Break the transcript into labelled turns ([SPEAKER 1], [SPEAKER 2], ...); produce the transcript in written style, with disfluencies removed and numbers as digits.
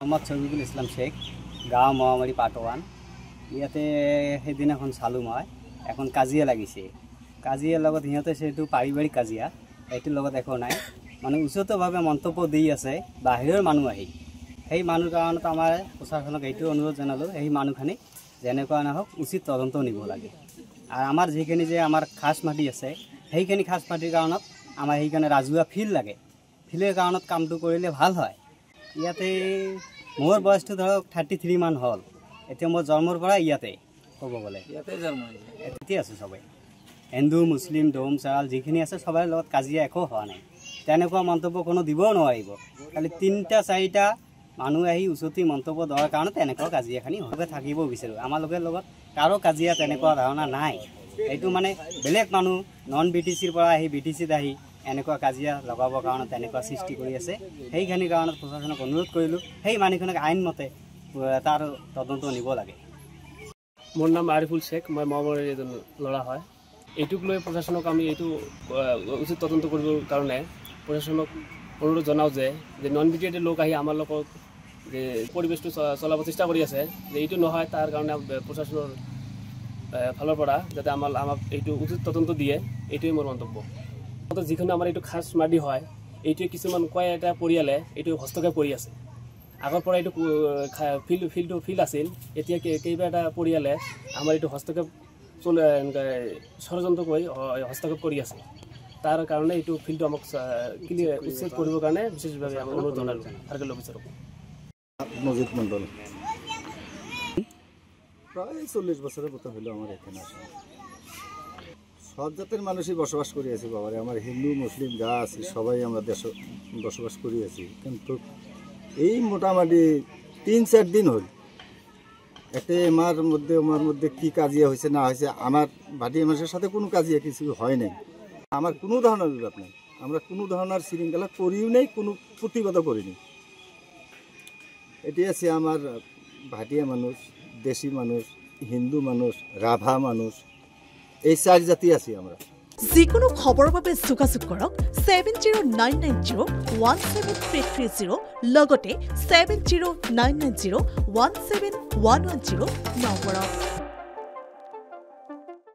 [SPEAKER 1] মোহাম্মদ শফিকুল ইসলাম শেখ, গাঁও মহামাৰী পাটৱান। ইয়াতে সেইদিনাখন চালোঁ মই, এখন কাজিয়া লাগিছে। কাজিয়াৰ লগত সিহঁতে সেইটো পাৰিবাৰিক কাজিয়া, এইটোৰ লগত একো নাই। মানে উচিতভাৱে মন্তব্য দি আছে বাহিৰৰ মানুহ আহি। সেই মানুহ কাৰণত আমাৰ প্ৰশাসনক এইটো অনুৰোধ জনালোঁ, সেই মানুহখিনি যেনেকুৱা নহওক উচিত তদন্ত নিব লাগে। আৰু আমাৰ যিখিনি যে আমাৰ খাছ মাটি আছে, সেইখিনি খাছ মাটিৰ কাৰণত আমাৰ সেইকাৰণে ৰাজহুৱা ফিল্ড লাগে। ফিল্ডৰ কাৰণত কামটো কৰিলে ভাল হয়। ইয়াতে মোৰ বয়সটো ধৰক 33 মান হ'ল। এতিয়া মোৰ জন্মৰ পৰা ইয়াতে ক'ব গ'লে এতিয়া আছোঁ। চবেই হিন্দু মুছলিম দম চাল যিখিনি আছে চবৰে লগত কাজিয়া একো হোৱা নাই। তেনেকুৱা মন্তব্য কোনো দিবও নোৱাৰিব। খালি 3-4টা মানুহ আহি উচতি মন্তব্য দেওয়াৰ কাৰণে তেনেকুৱা কাজিয়াখিনি হৈ থাকিব বিচাৰোঁ। আমাৰ লোকৰ লগত কাৰো কাজিয়া তেনেকুৱা ধাৰণা নাই। এইটো মানে বেলেগ মানুহ নন BTCৰ পৰা আহি BTCত আহি এনেকুৱা কাজিয়া লগাবৰ কাৰণে তেনেকুৱা সৃষ্টি কৰি আছে। সেইখিনি কাৰণত প্ৰশাসনক অনুৰোধ কৰিলোঁ, সেই মানুহখিনিক আইনমতে তাৰ তদন্ত নিব লাগে।
[SPEAKER 2] মোৰ নাম আৰিফুল শেখ, মই মহামাৰীৰ এজন ল'ৰা হয়। এইটোক লৈ প্ৰশাসনক আমি এইটো উচিত তদন্ত কৰিবৰ কাৰণে প্ৰশাসনক অনুৰোধ জনাওঁ যে নন BTCৰ লোক আহি আমাৰ লগত যে পৰিৱেশটো চলাব চেষ্টা কৰি আছে, যে এইটো নহয় তাৰ কাৰণে প্ৰশাসনৰ ফালৰ পৰা যাতে আমাক এইটো উচিত তদন্ত দিয়ে, এইটোৱে মোৰ মন্তব্য। যিখিনি আমাৰ এইটো খাছ মাটি হয়, এইটোৱে কিছুমান কয়েকটা পৰিয়ালে এইটো হস্তক্ষেপ কৰি আছে। আগৰ পৰা এইটো ফিল্ড আছিল, এতিয়া কেইবাটা পৰিয়ালে আমাৰ এইটো হস্তক্ষেপ ষড়যন্ত্ৰ কৰি হস্তক্ষেপ কৰি আছে। তাৰ কাৰণে এইটো ফিল্ডটো আমাক উচ্ছেদ কৰিবৰ কাৰণে বিশেষভাৱে আমি অনুৰোধ জনালোঁ চাৰ্কেল অফিচাৰক।
[SPEAKER 3] মজিদ মণ্ডল, প্রায় 40 বছরের মতো হলো আমার এখানে আসা। সব জাতের মানুষই বসবাস করে আছি বাবারে। আমার হিন্দু মুসলিম যা আছে সবাই আমরা দেশে বসবাস করে আছি। কিন্তু এই মোটামুটি 3-4 দিন হল একটা আমার মধ্যে কি কাজিয়া হয়েছে না হয়েছে, আমার ভাটিয়া মানুষের সাথে কোনো কাজিয়া কিছু হয় নাই। আমার কোনো ধরনের বিবাদ নাই, আমরা কোনো ধরনের শৃঙ্খলা করিও নাই, কোনো প্রতিবাদও করিনি। এটি আছে আমার ভাটিয়া মানুষ, দেশি মানুষ, হিন্দু মানুষ, রাভা মানুষ, এই 4 জাতি আছি আমরা।
[SPEAKER 4] যিকোনো খবৰৰ বাবে যোগাযোগ কৰক 7099017330 লগতে 7099017110 নম্বৰত।